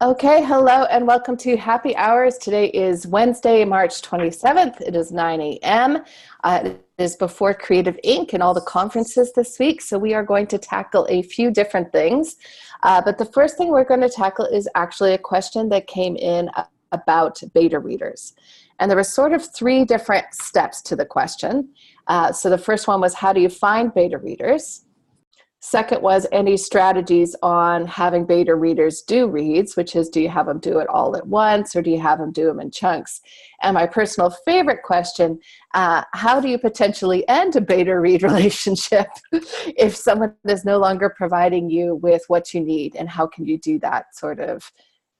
Okay, hello and welcome to Happy Hours. Today is Wednesday, March 27th. It is 9 a.m. It is before Creative Inc. and all the conferences this week, so we are going to tackle a few different things. But the first thing we're going to tackle is actually a question that came in about beta readers. And there were sort of three different steps to the question. So the first one was, how do you find beta readers? Second was any strategies on having beta readers do reads, which is, do you have them do it all at once or do you have them do them in chunks? And my personal favorite question, how do you potentially end a beta read relationship if someone is no longer providing you with what you need? And how can you do that sort of,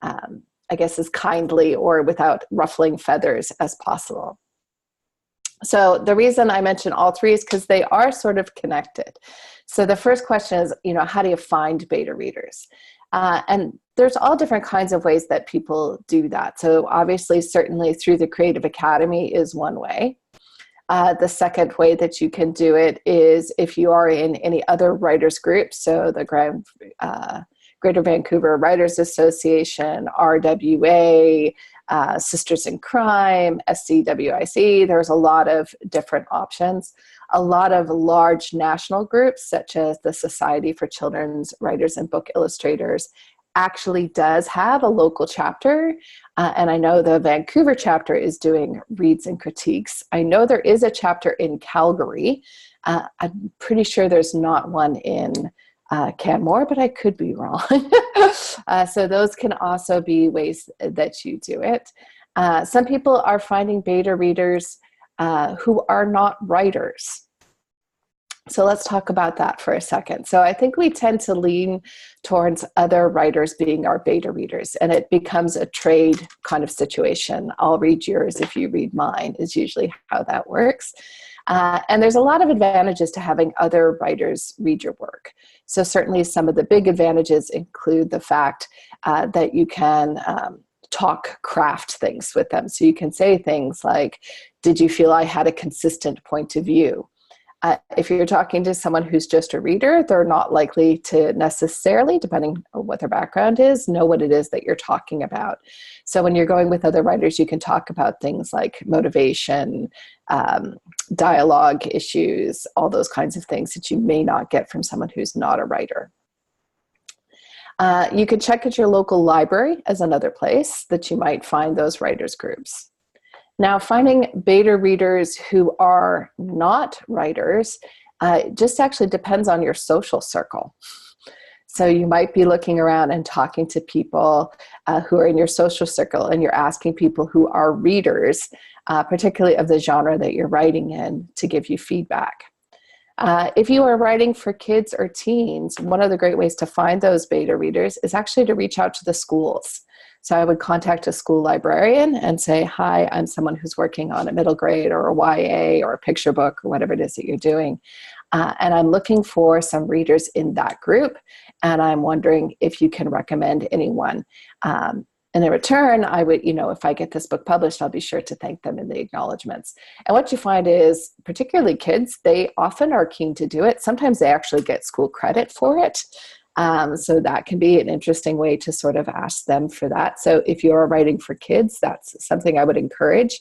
I guess, as kindly or without ruffling feathers as possible? So the reason I mention all three is because they are sort of connected. So the first question is, how do you find beta readers? And there's all different kinds of ways that people do that. So obviously, certainly through the Creative Academy is one way. The second way that you can do it is if you are in any other writers groups, so the Greater Vancouver Writers Association, RWA, Sisters in Crime, SCWIC. There's a lot of different options. A lot of large national groups, such as the Society for Children's Writers and Book Illustrators, actually does have a local chapter. And I know the Vancouver chapter is doing reads and critiques. I know there is a chapter in Calgary. I'm pretty sure there's not one in Canmore, but I could be wrong. So those can also be ways that you do it. Some people are finding beta readers who are not writers. So let's talk about that for a second. So I think we tend to lean towards other writers being our beta readers, and it becomes a trade kind of situation. I'll read yours if you read mine, is usually how that works. And there's a lot of advantages to having other writers read your work. So certainly some of the big advantages include the fact that you can talk craft things with them. So you can say things like, did you feel I had a consistent point of view? If you're talking to someone who's just a reader, they're not likely to necessarily, depending on what their background is, know what it is that you're talking about. So when you're going with other writers, you can talk about things like motivation, dialogue issues, all those kinds of things that you may not get from someone who's not a writer. You could check at your local library as another place that you might find those writers groups. Now, finding beta readers who are not writers just actually depends on your social circle. So you might be looking around and talking to people who are in your social circle, and you're asking people who are readers, particularly of the genre that you're writing in, to give you feedback. If you are writing for kids or teens, one of the great ways to find those beta readers is actually to reach out to the schools. So I would contact a school librarian and say, hi, I'm someone who's working on a middle grade or a YA or a picture book or whatever it is that you're doing. And I'm looking for some readers in that group. And I'm wondering if you can recommend anyone. And in return, I would, if I get this book published, I'll be sure to thank them in the acknowledgments. And what you find is, particularly kids, they often are keen to do it. Sometimes they actually get school credit for it. So that can be an interesting way to sort of ask them for that. So if you're writing for kids, that's something I would encourage,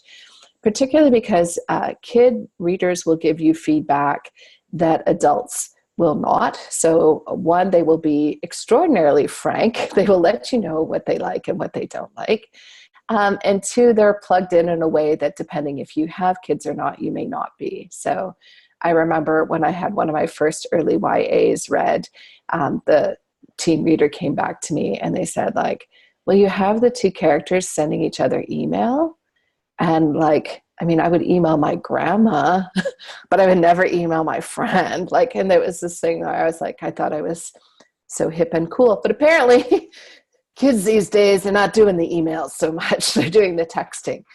particularly because kid readers will give you feedback that adults will not. So one, they will be extraordinarily frank. They will let you know what they like and what they don't like. And two, they're plugged in a way that, depending if you have kids or not, you may not be. So I remember when I had one of my first early YAs read, the teen reader came back to me and they said, like, well, you have the two characters sending each other email. And I would email my grandma, but I would never email my friend. And there was this thing where I was like, I thought I was so hip and cool. But apparently kids these days, they're not doing the emails so much. They're doing the texting.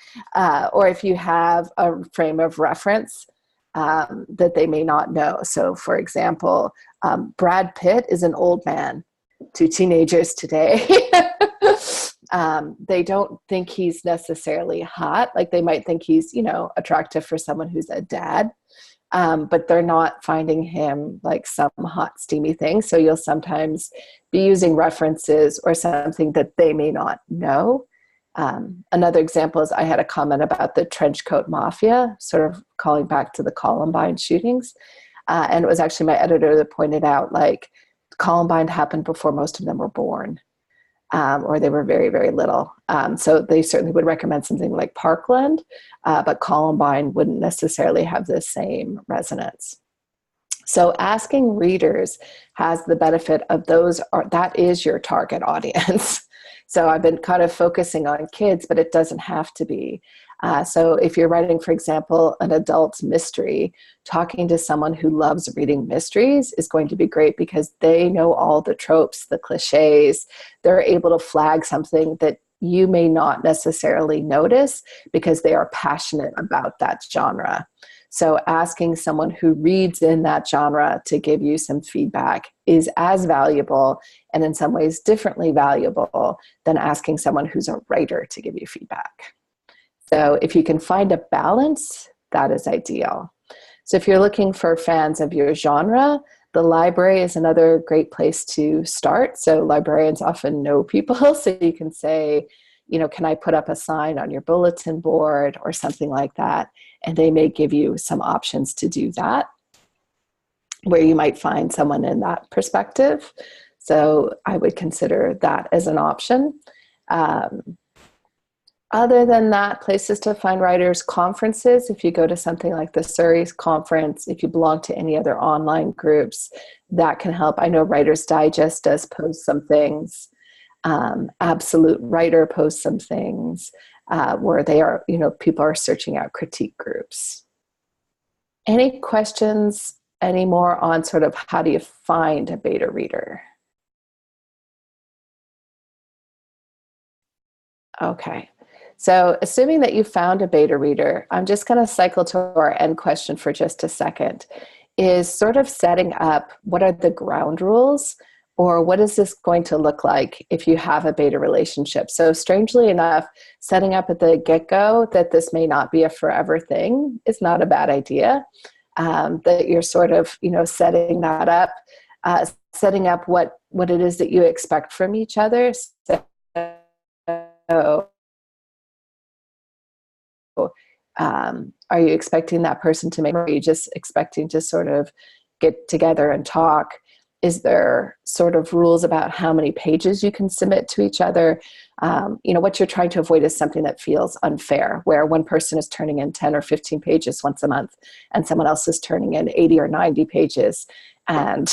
Or if you have a frame of reference that they may not know. So for example, Brad Pitt is an old man to teenagers today. They don't think he's necessarily hot. They might think he's, attractive for someone who's a dad. but they're not finding him like some hot, steamy thing. So you'll sometimes be using references or something that they may not know. Another example is I had a comment about the trench coat mafia, sort of calling back to the Columbine shootings. And it was actually my editor that pointed out, like, Columbine happened before most of them were born, or they were very, very little. So they certainly would recommend something like Parkland, but Columbine wouldn't necessarily have the same resonance. So asking readers has the benefit of that is your target audience. So I've been kind of focusing on kids, but it doesn't have to be. So if you're writing, for example, an adult mystery, talking to someone who loves reading mysteries is going to be great because they know all the tropes, the cliches. They're able to flag something that you may not necessarily notice because they are passionate about that genre. So asking someone who reads in that genre to give you some feedback is as valuable, and in some ways differently valuable, than asking someone who's a writer to give you feedback. So if you can find a balance, that is ideal. So if you're looking for fans of your genre, the library is another great place to start. So librarians often know people, so you can say, you know, can I put up a sign on your bulletin board or something like that? And they may give you some options to do that, where you might find someone in that perspective. So I would consider that as an option. Other than that, places to find writers, conferences, if you go to something like the Surrey's conference, if you belong to any other online groups, that can help. I know Writer's Digest does post some things. Absolute Writer posts some things where they are, you know, people are searching out critique groups. Any questions anymore on sort of how do you find a beta reader? Okay. So assuming that you found a beta reader, I'm just going to cycle to our end question for just a second, is sort of setting up what are the ground rules, or what is this going to look like if you have a beta relationship? So strangely enough, setting up at the get-go that this may not be a forever thing is not a bad idea. That you're sort of, you know, setting that up, setting up what it is that you expect from each other. So, are you expecting that person to make, or are you just expecting to sort of get together and talk? Is there sort of rules about how many pages you can submit to each other? You know, what you're trying to avoid is something that feels unfair, where one person is turning in 10 or 15 pages once a month and someone else is turning in 80 or 90 pages. And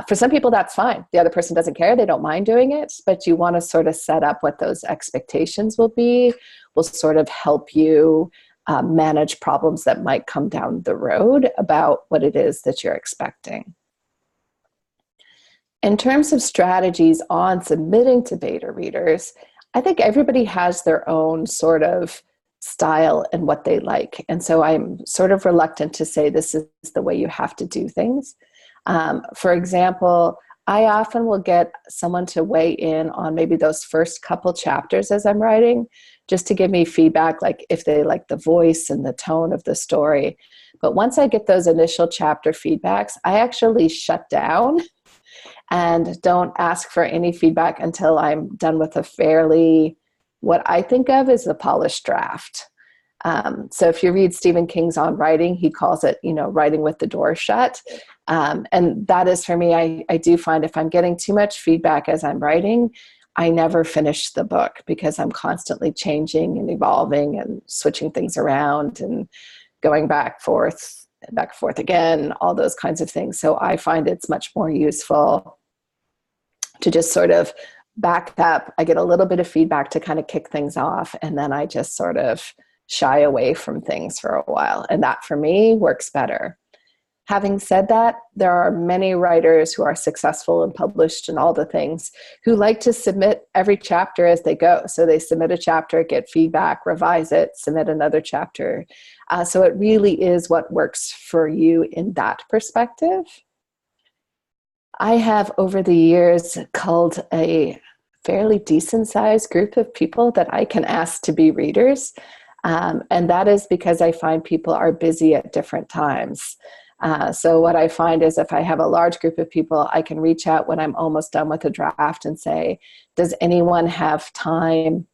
for some people, that's fine. The other person doesn't care. They don't mind doing it, but you want to sort of set up what those expectations will be, will sort of help you manage problems that might come down the road about what it is that you're expecting. In terms of strategies on submitting to beta readers, I think everybody has their own sort of style and what they like. And so I'm sort of reluctant to say this is the way you have to do things. For example, I often will get someone to weigh in on maybe those first couple chapters as I'm writing, just to give me feedback, like if they like the voice and the tone of the story. But once I get those initial chapter feedbacks, I actually shut down and don't ask for any feedback until I'm done with a fairly, what I think of as a polished draft. So if you read Stephen King's On Writing, he calls it, you know, writing with the door shut. And that is for me, I do find if I'm getting too much feedback as I'm writing, I never finish the book because I'm constantly changing and evolving and switching things around and going back and forth again, all those kinds of things. So I find it's much more useful to just sort of back up. I get a little bit of feedback to kind of kick things off, and then I just sort of shy away from things for a while. And that for me works better. Having said that, there are many writers who are successful and published and all the things who like to submit every chapter as they go. So they submit a chapter, get feedback, revise it, submit another chapter. So it really is what works for you in that perspective. I have over the years culled a fairly decent sized group of people that I can ask to be readers. And that is because I find people are busy at different times. So what I find is if I have a large group of people, I can reach out when I'm almost done with a draft and say, does anyone have time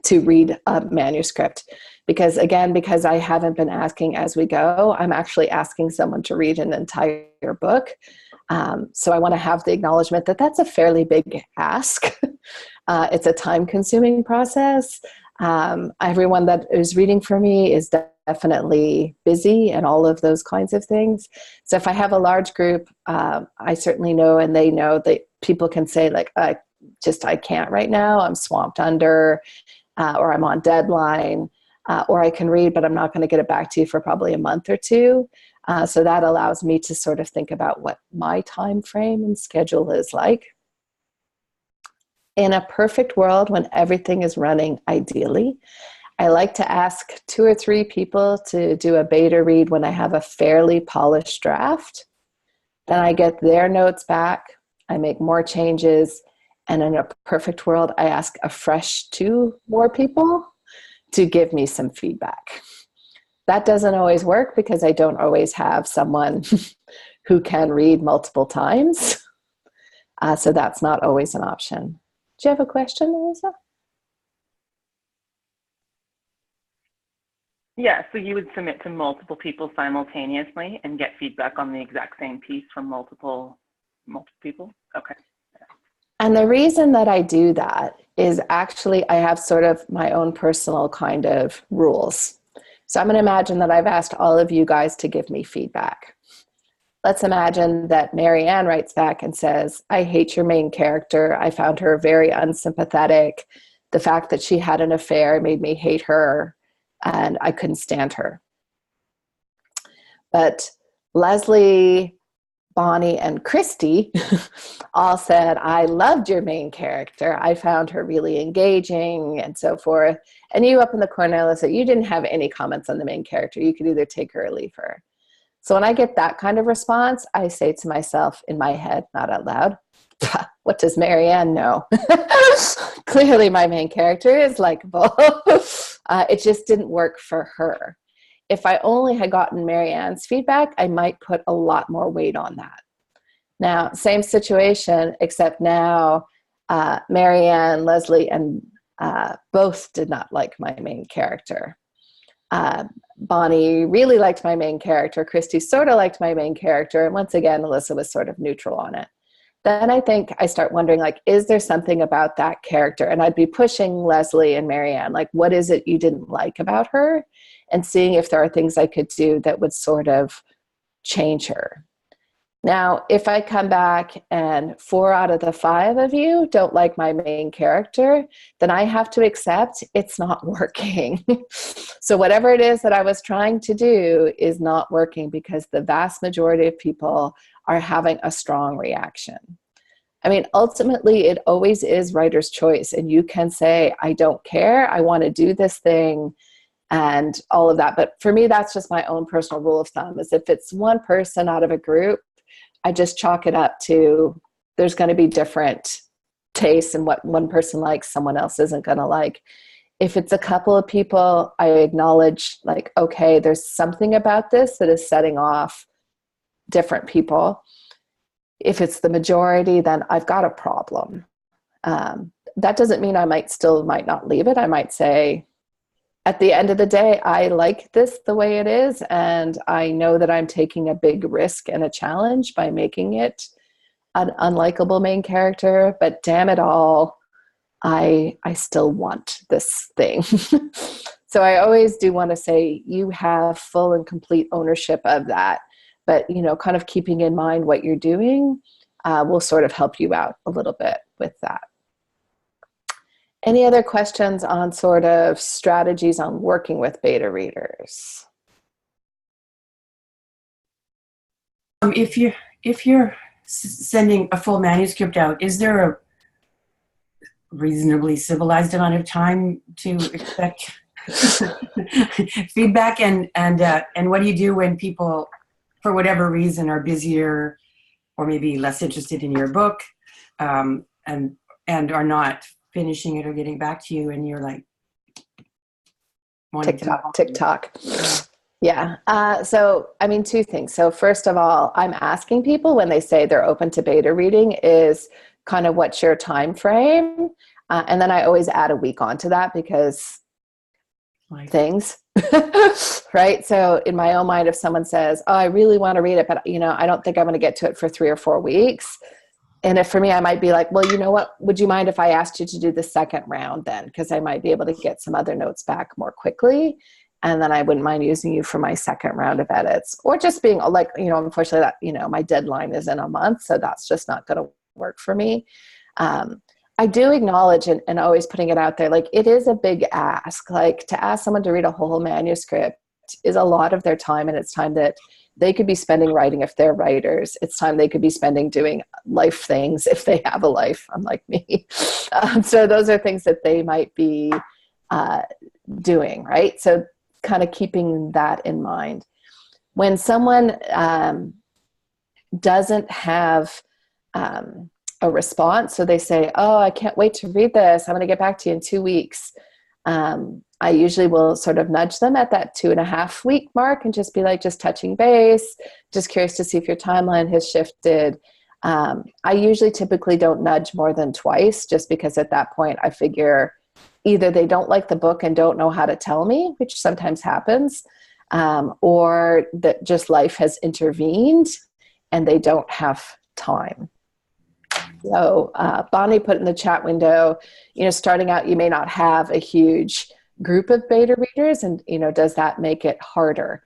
to read a manuscript? Because again, because I haven't been asking as we go, I'm actually asking someone to read an entire book. So I want to have the acknowledgement that that's a fairly big ask. It's a time-consuming process. Everyone that is reading for me is definitely busy and all of those kinds of things. So if I have a large group, I certainly know, and they know that people can say like, I can't right now, I'm swamped under, or I'm on deadline, or I can read, but I'm not going to get it back to you for probably a month or two. So that allows me to sort of think about what my time frame and schedule is like. In a perfect world, when everything is running ideally, I like to ask 2 or 3 people to do a beta read when I have a fairly polished draft. Then I get their notes back, I make more changes, and in a perfect world, I ask a fresh 2 more people to give me some feedback. That doesn't always work because I don't always have someone who can read multiple times. So that's not always an option. Do you have a question, Melissa? Yeah, so you would submit to multiple people simultaneously and get feedback on the exact same piece from multiple people? Okay. And the reason that I do that is actually I have sort of my own personal kind of rules. So I'm going to imagine that I've asked all of you guys to give me feedback. Let's imagine that Marianne writes back and says, I hate your main character. I found her very unsympathetic. The fact that she had an affair made me hate her, and I couldn't stand her. But Leslie, Bonnie, and Christy all said, I loved your main character. I found her really engaging and so forth. And you up in the corner, Alyssa, you didn't have any comments on the main character. You could either take her or leave her. So when I get that kind of response, I say to myself in my head, not out loud, what does Marianne know? Clearly my main character is likable. It just didn't work for her. If I only had gotten Marianne's feedback, I might put a lot more weight on that. Now, same situation, except now Marianne, Leslie, and both did not like my main character. Bonnie really liked my main character. Christy sort of liked my main character. And once again, Alyssa was sort of neutral on it. Then I think I start wondering, like, is there something about that character? And I'd be pushing Leslie and Marianne, like, what is it you didn't like about her? And seeing if there are things I could do that would sort of change her. Now, if I come back and 4 out of the 5 of you don't like my main character, then I have to accept it's not working. So whatever it is that I was trying to do is not working because the vast majority of people are having a strong reaction. I mean, ultimately, it always is writer's choice. And you can say, I don't care. I want to do this thing and all of that. But for me, that's just my own personal rule of thumb, is if it's one person out of a group, I just chalk it up to there's going to be different tastes, and what one person likes, someone else isn't going to like. If it's a couple of people, I acknowledge, like, okay, there's something about this that is setting off different people. If it's the majority, then I've got a problem. That doesn't mean I might not leave it. I might say, at the end of the day, I like this the way it is, and I know that I'm taking a big risk and a challenge by making it an unlikable main character, but damn it all, I still want this thing. So I always do want to say you have full and complete ownership of that, but kind of keeping in mind what you're doing will sort of help you out a little bit with that. Any other questions on sort of strategies on working with beta readers? If you're sending a full manuscript out, is there a reasonably civilized amount of time to expect feedback? And what do you do when people, for whatever reason, are busier or maybe less interested in your book, and are not finishing it or getting back to you, and you're like, wanting to know. TikTok. Yeah. So, I mean, two things. So first of all, I'm asking people when they say they're open to beta reading is kind of what's your time frame? And then I always add a week onto that because things, right? So in my own mind, if someone says, oh, I really want to read it, but I don't think I'm going to get to it for 3 or 4 weeks. And if for me, I might be like, well, you know what, would you mind if I asked you to do the second round then? Because I might be able to get some other notes back more quickly. And then I wouldn't mind using you for my second round of edits, or just being like, unfortunately that, my deadline is in a month. So that's just not going to work for me. I do acknowledge and always putting it out there, like it is a big ask, like to ask someone to read a whole manuscript is a lot of their time, and it's time that they could be spending writing if they're writers. It's time they could be spending doing life things if they have a life, unlike me. So those are things that they might be doing, right? So kind of keeping that in mind. When someone doesn't have a response, so they say, oh, I can't wait to read this, I'm going to get back to you in 2 weeks. I usually will sort of nudge them at that 2.5 week mark and just be like, just touching base, just curious to see if your timeline has shifted. I usually typically don't nudge more than twice, just because at that point I figure either they don't like the book and don't know how to tell me, which sometimes happens, or that just life has intervened and they don't have time. So Bonnie put in the chat window, starting out, you may not have a huge group of beta readers, and, does that make it harder?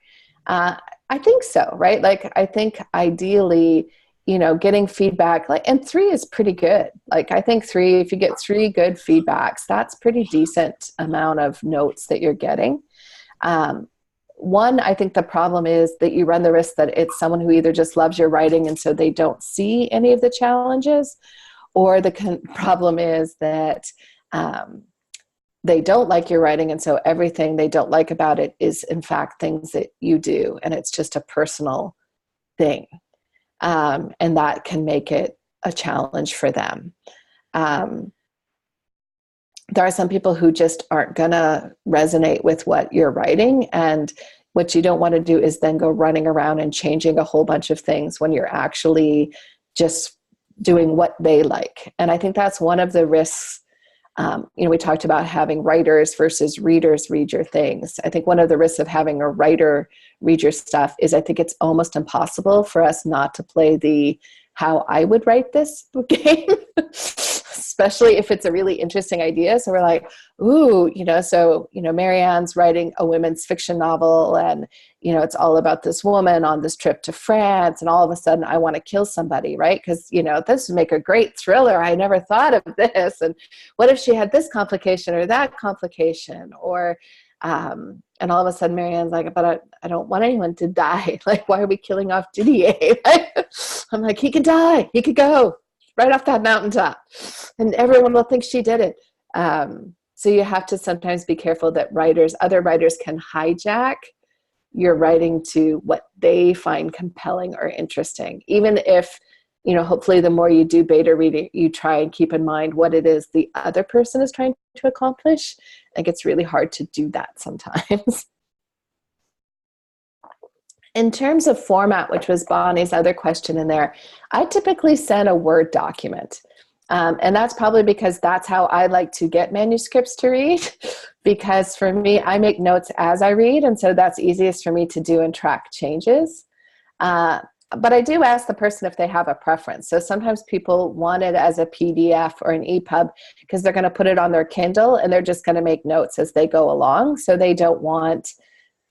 I think so, right? Like, I think ideally, getting feedback, and 3 is pretty good. Like, I think 3, if you get 3 good feedbacks, that's pretty decent amount of notes that you're getting. One, I think the problem is that you run the risk that it's someone who either just loves your writing and so they don't see any of the challenges, or the problem is that they don't like your writing, and so everything they don't like about it is in fact things that you do, and it's just a personal thing. And that can make it a challenge for them. There are some people who just aren't going to resonate with what you're writing, and what you don't want to do is then go running around and changing a whole bunch of things when you're actually just doing what they like. And I think that's one of the risks. We talked about having writers versus readers read your things. I think one of the risks of having a writer read your stuff is I think it's almost impossible for us not to play the how I would write this game, especially if it's a really interesting idea. So we're like, ooh, Marianne's writing a women's fiction novel, and, it's all about this woman on this trip to France, and all of a sudden I want to kill somebody, right? Because, this would make a great thriller. I never thought of this. And what if she had this complication or that complication? Or, and all of a sudden Marianne's like, but I don't want anyone to die. Like, why are we killing off Didier? I'm like, he could die. He could go right off that mountaintop, and everyone will think she did it. So you have to sometimes be careful that other writers can hijack your writing to what they find compelling or interesting. Even if, hopefully the more you do beta reading, you try and keep in mind what it is the other person is trying to accomplish. I think it's really hard to do that sometimes. In terms of format, which was Bonnie's other question in there, I typically send a Word document. And that's probably because that's how I like to get manuscripts to read, because for me, I make notes as I read, and so that's easiest for me to do and track changes. But I do ask the person if they have a preference. So sometimes people want it as a PDF or an EPUB because they're going to put it on their Kindle and they're just going to make notes as they go along. So they don't want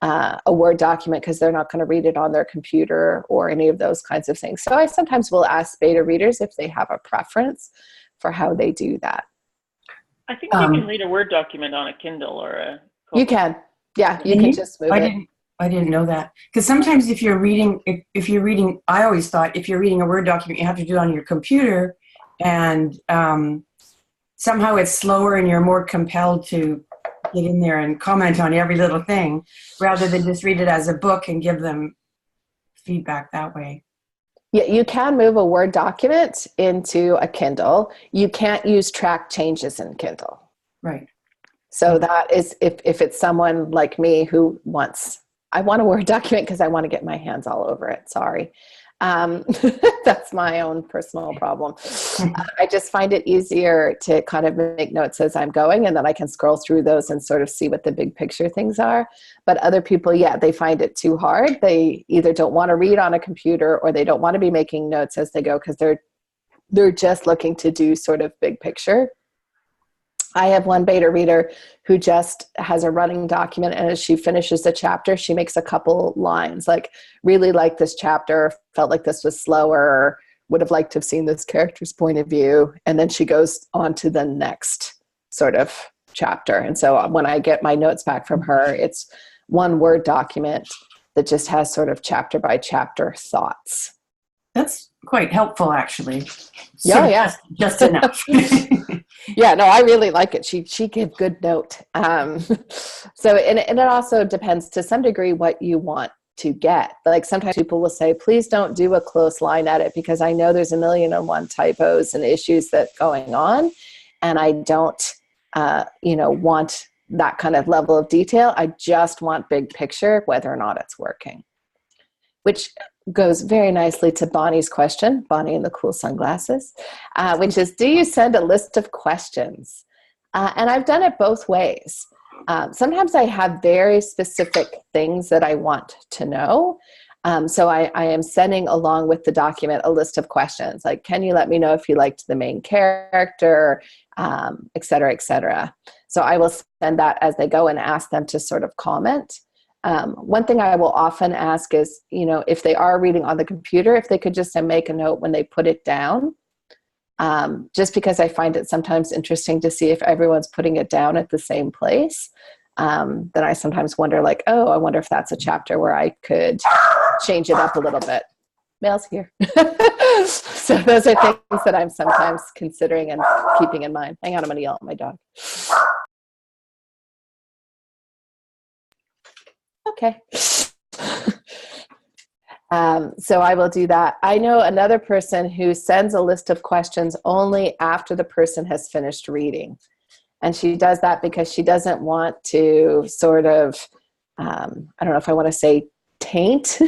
a Word document because they're not going to read it on their computer or any of those kinds of things. So I sometimes will ask beta readers if they have a preference for how they do that. I think you can read a Word document on a Kindle or a... You can. Yeah, you can just move it. I didn't know that. Because sometimes if you're reading, I always thought if you're reading a Word document, you have to do it on your computer, and somehow it's slower and you're more compelled to get in there and comment on every little thing rather than just read it as a book and give them feedback that way. Yeah, you can move a Word document into a Kindle. You can't use track changes in Kindle. Right. So that is, if it's someone like me who wants, I want a Word document because I want to get my hands all over it. Sorry. That's my own personal problem. I just find it easier to kind of make notes as I'm going, and then I can scroll through those and sort of see what the big picture things are. But other people, yeah, they find it too hard. They either don't want to read on a computer, or they don't want to be making notes as they go because they're just looking to do sort of big picture. I have one beta reader who just has a running document, and as she finishes the chapter, she makes a couple lines like, really like this chapter, felt like this was slower, would have liked to have seen this character's point of view. And then she goes on to the next sort of chapter. And so when I get my notes back from her, it's one Word document that just has sort of chapter by chapter thoughts. That's quite helpful, actually. Yeah, yeah. Just enough. Yeah, no, I really like it. She gave good note. So, and it also depends to some degree what you want to get. Like sometimes people will say, please don't do a close line edit because I know there's 1,000,001 typos and issues that going on. And I don't, want that kind of level of detail. I just want big picture, whether or not it's working. Which goes very nicely to Bonnie's question, Bonnie in the cool sunglasses, which is, do you send a list of questions? And I've done it both ways. Sometimes I have very specific things that I want to know. So I am sending along with the document a list of questions, like, can you let me know if you liked the main character, et cetera, et cetera. So I will send that as they go and ask them to sort of comment. One thing I will often ask is, if they are reading on the computer, if they could just make a note when they put it down, just because I find it sometimes interesting to see if everyone's putting it down at the same place. Then I sometimes wonder like, oh, I wonder if that's a chapter where I could change it up a little bit. Mail's here. So those are things that I'm sometimes considering and keeping in mind. Hang on, I'm going to yell at my dog. Okay. So I will do that. I know another person who sends a list of questions only after the person has finished reading. And she does that because she doesn't want to sort of, I don't know if I want to say taint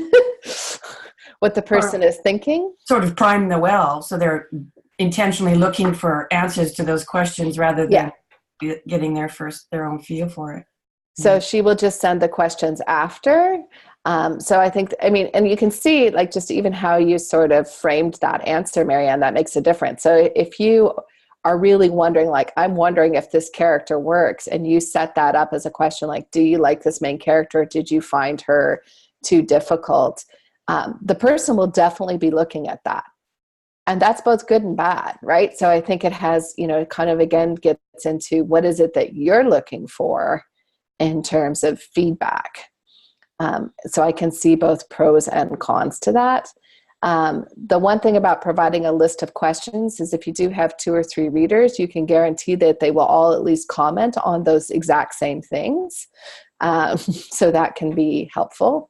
what the person is thinking. Sort of prime the well. So they're intentionally looking for answers to those questions rather than getting their own feel for it. So she will just send the questions after. So I think, and you can see like just even how you sort of framed that answer, Marianne, that makes a difference. So if you are really wondering, like, I'm wondering if this character works, and you set that up as a question, like, do you like this main character? Did you find her too difficult? The person will definitely be looking at that. And that's both good and bad, right? So I think it has, kind of, again, gets into what is it that you're looking for in terms of feedback. So I can see both pros and cons to that. The one thing about providing a list of questions is if you do have 2 or 3 readers, you can guarantee that they will all at least comment on those exact same things. So that can be helpful.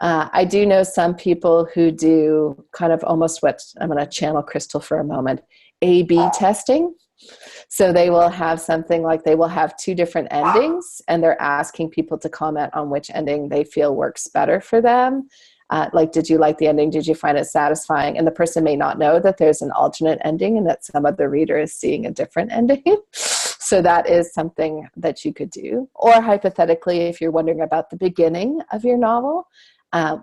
I do know some people who do kind of almost what, I'm going to channel Crystal for a moment, A/B testing. So they will have something like they will have 2 different endings, and they're asking people to comment on which ending they feel works better for them. Like, did you like the ending? Did you find it satisfying? And the person may not know that there's an alternate ending and that some other reader is seeing a different ending. So that is something that you could do. Or hypothetically, if you're wondering about the beginning of your novel,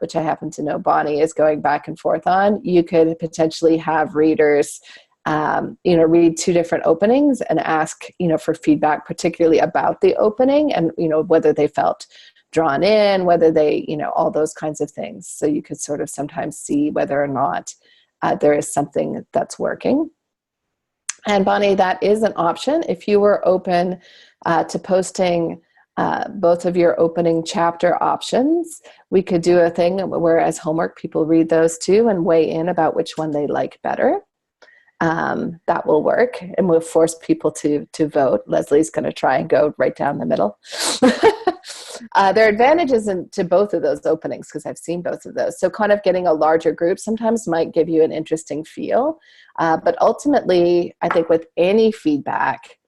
which I happen to know Bonnie is going back and forth on, you could potentially have readers read 2 different openings and ask, for feedback, particularly about the opening and, whether they felt drawn in, whether they, all those kinds of things. So you could sort of sometimes see whether or not there is something that's working. And Bonnie, that is an option. If you were open to posting both of your opening chapter options, we could do a thing where as homework, people read those too and weigh in about which one they like better. That will work, and we'll force people to vote. Leslie's going to try and go right down the middle. There are advantages to both of those openings because I've seen both of those. So kind of getting a larger group sometimes might give you an interesting feel. But ultimately, I think with any feedback,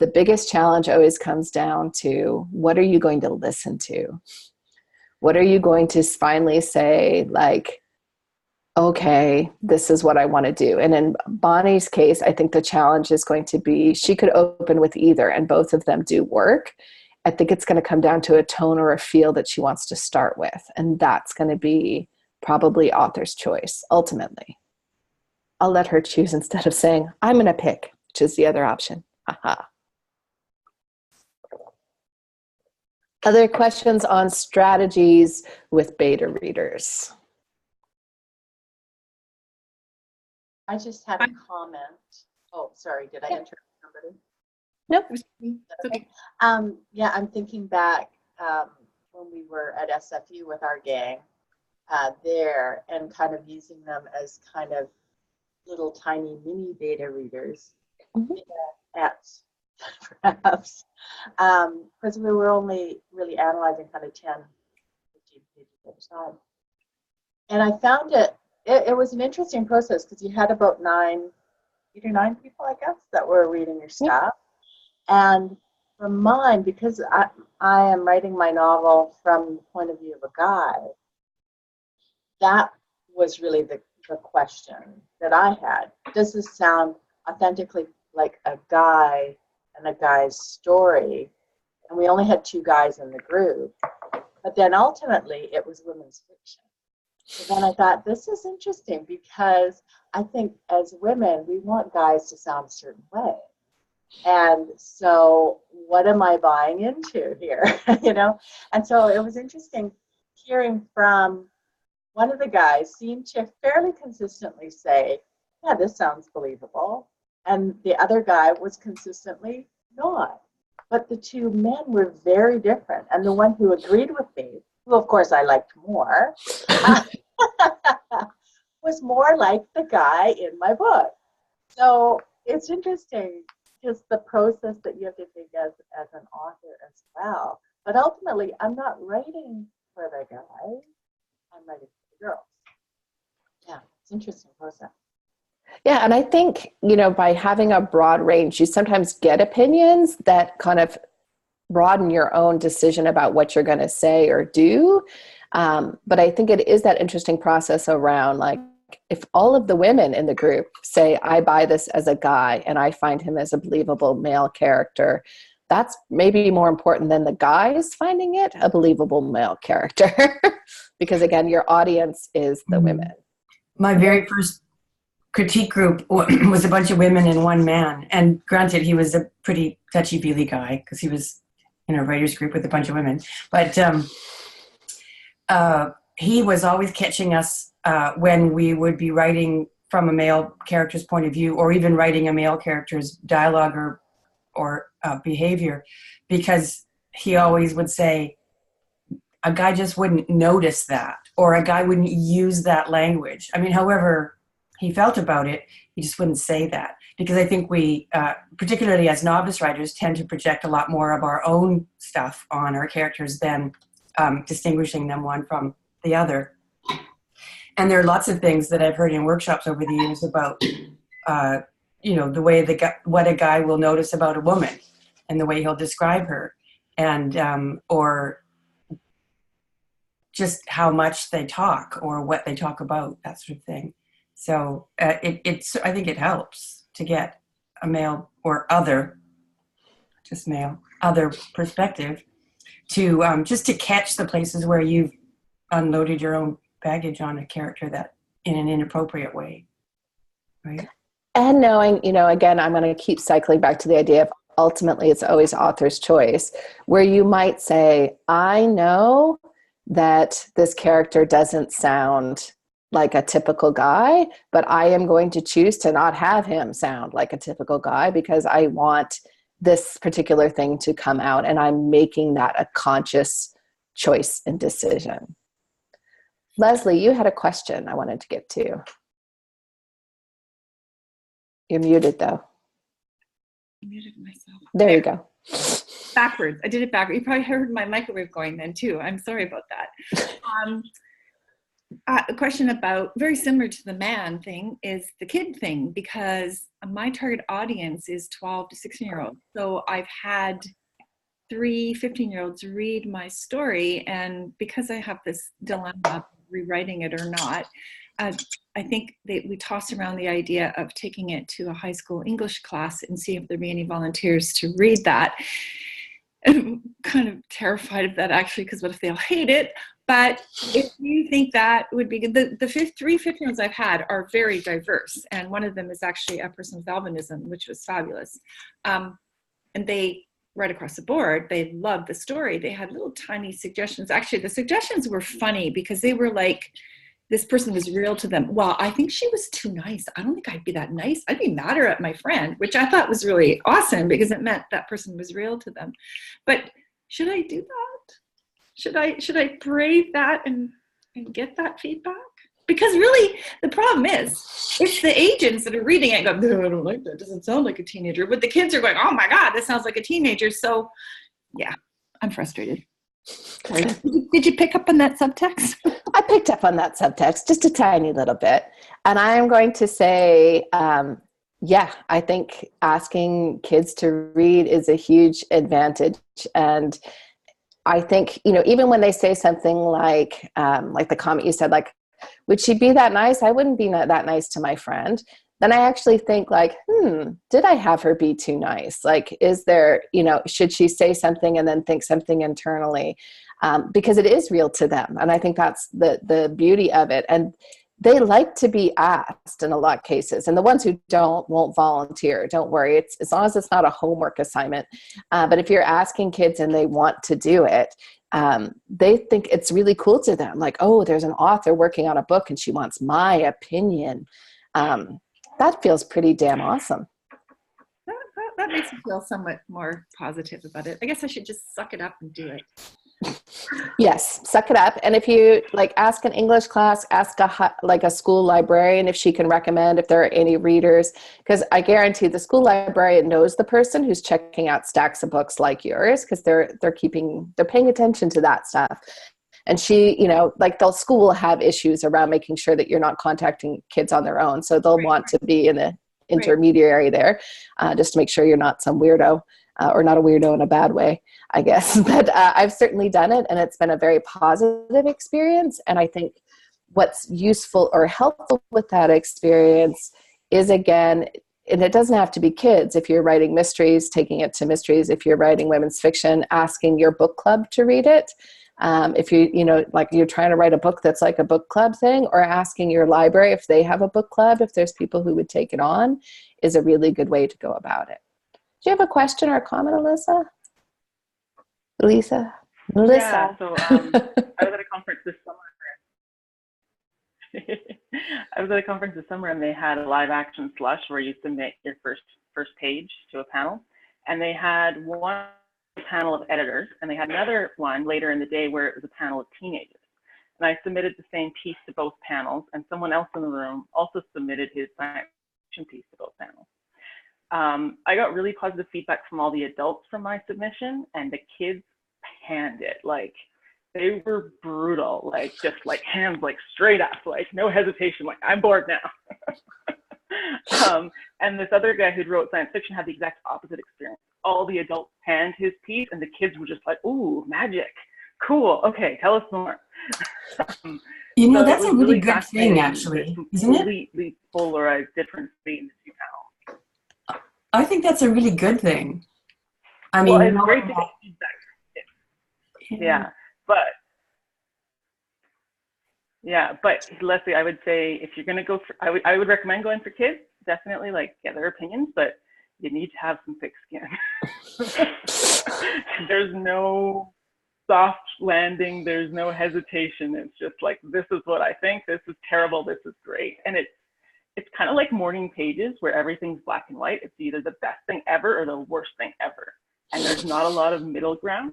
The biggest challenge always comes down to, what are you going to listen to? What are you going to finally say, like, okay, this is what I want to do? And in Bonnie's case, I think the challenge is going to be, she could open with either, and both of them do work. I think it's going to come down to a tone or a feel that she wants to start with. And that's going to be probably author's choice, ultimately. I'll let her choose instead of saying, I'm going to pick, which is the other option. Haha. Other questions on strategies with beta readers? I just had a comment. Oh, sorry, did I interrupt somebody? Nope. Okay. Yeah, I'm thinking back when we were at SFU with our gang there, and kind of using them as kind of little tiny mini beta readers. Apps, perhaps, because we were only really analyzing kind of 10, 15 pages at a time. And I found it was an interesting process, because you had about 8 or 9 people, I guess, that were reading your stuff. And for mine, because I am writing my novel from the point of view of a guy, that was really the question that I had. Does this sound authentically like a guy and a guy's story? And we only had 2 guys in the group. But then ultimately, it was women's fiction. So then I thought, this is interesting, because I think as women, we want guys to sound a certain way. And so what am I buying into here? You know? And so it was interesting hearing from one of the guys seemed to fairly consistently say, yeah, this sounds believable. And the other guy was consistently not. But the 2 men were very different. And the one who agreed with me, who of course I liked more, was more like the guy in my book. So it's interesting, just the process that you have to take as an author as well. But ultimately, I'm not writing for the guy, I'm writing for the girls. Yeah, it's an interesting process. Yeah, and I think, by having a broad range, you sometimes get opinions that kind of broaden your own decision about what you're going to say or do. But I think it is that interesting process around, like, if all of the women in the group say, I buy this as a guy and I find him as a believable male character, that's maybe more important than the guys finding it a believable male character. Because again, your audience is the women. My very first critique group was a bunch of women and 1 man. And granted, he was a pretty touchy-feely guy, because he was in a writer's group with a bunch of women. But he was always catching us when we would be writing from a male character's point of view, or even writing a male character's dialogue or behavior, because he always would say, a guy just wouldn't notice that, or a guy wouldn't use that language. I mean, however he felt about it, he just wouldn't say that. Because I think we, particularly as novice writers, tend to project a lot more of our own stuff on our characters than distinguishing them one from the other. And there are lots of things that I've heard in workshops over the years about, the way what a guy will notice about a woman and the way he'll describe her, and or just how much they talk or what they talk about, that sort of thing. So I think it helps to get a male or other perspective to just to catch the places where you've unloaded your own baggage on a character that in an inappropriate way, right? And knowing, again, I'm going to keep cycling back to the idea of ultimately it's always author's choice, where you might say, I know that this character doesn't sound like a typical guy, but I am going to choose to not have him sound like a typical guy because I want this particular thing to come out, and I'm making that a conscious choice and decision. Leslie, you had a question I wanted to get to. You're muted though. I muted myself. There you go. Backwards. I did it backwards. You probably heard my microwave going then too. I'm sorry about that. A question about, very similar to the man thing, is the kid thing, because my target audience is 12 to 16-year-olds. So I've had 3 15-year-olds read my story, and because I have this dilemma of rewriting it or not, I think we toss around the idea of taking it to a high school English class and see if there'd be any volunteers to read that. I'm kind of terrified of that, actually, because what if they'll hate it? But if you think that would be good, the 3 15-year-olds I've had are very diverse, and one of them is actually a person with albinism, which was fabulous. And they, right across the board, they loved the story. They had little tiny suggestions. Actually, the suggestions were funny because they were like, this person was real to them. Well, I think she was too nice. I don't think I'd be that nice. I'd be madder at my friend, which I thought was really awesome because it meant that person was real to them. But should I do that? Should I brave that and get that feedback? Because really, the problem is, it's the agents that are reading it and go, no, I don't like that. It doesn't sound like a teenager. But the kids are going, oh my God, this sounds like a teenager. So yeah, I'm frustrated. Sorry. Did you pick up on that subtext? I picked up on that subtext just a tiny little bit. And I'm going to say, yeah, I think asking kids to read is a huge advantage. And I think, even when they say something like the comment you said, like, would she be that nice? I wouldn't be that nice to my friend. Then I actually think like, did I have her be too nice? Like, is there, should she say something and then think something internally? Because it is real to them. And I think that's the beauty of it. And they like to be asked in a lot of cases. And the ones who won't volunteer. Don't worry. It's as long as it's not a homework assignment. But if you're asking kids and they want to do it, they think it's really cool to them. Like, oh, there's an author working on a book and she wants my opinion. That feels pretty damn awesome. That makes me feel somewhat more positive about it. I guess I should just suck it up and do it. Yes, suck it up. And if you ask an English class, ask a school librarian if she can recommend if there are any readers, because I guarantee the school librarian knows the person who's checking out stacks of books like yours, because they're paying attention to that stuff. And she, the school will have issues around making sure that you're not contacting kids on their own. So they'll want to be in the intermediary there, just to make sure you're not some weirdo, or not a weirdo in a bad way, I guess. But I've certainly done it, and it's been a very positive experience. And I think what's useful or helpful with that experience is, again, and it doesn't have to be kids. If you're writing mysteries, taking it to mysteries. If you're writing women's fiction, asking your book club to read it. If you're trying to write a book that's like a book club thing, or asking your library if they have a book club, if there's people who would take it on, is a really good way to go about it. Do you have a question or a comment, Alyssa? Melissa? Yeah, so I was at a conference this summer. I was at a conference this summer, and they had a live action slush where you submit your first page to a panel, and they had one panel of editors, and they had another one later in the day where it was a panel of teenagers. And I submitted the same piece to both panels, and someone else in the room also submitted his science fiction piece to both panels. I got really positive feedback from all the adults from my submission, and the kids panned it. Like, they were brutal, just hands straight up, no hesitation, I'm bored now. And this other guy who wrote science fiction had the exact opposite experience. All the adults panned his piece, and the kids were just like, ooh, magic, cool, okay, tell us more. So that's a really good thing, actually, isn't it? Completely polarized difference between the two panels. I think that's a really good thing. I mean, well, it's great to get feedback from kids. But Leslie, I would say if you're going to go for, I would recommend going for kids. Definitely, get their opinions, but you need to have some thick skin. There's no soft landing. There's no hesitation. It's just this is what I think. This is terrible. This is great. And it's kind of like morning pages where everything's black and white. It's either the best thing ever or the worst thing ever. And there's not a lot of middle ground.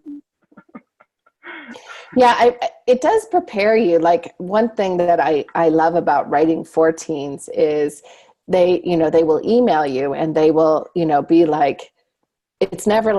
Yeah, it does prepare you. One thing that I love about writing for teens is they will email you, and they will, be like, it's never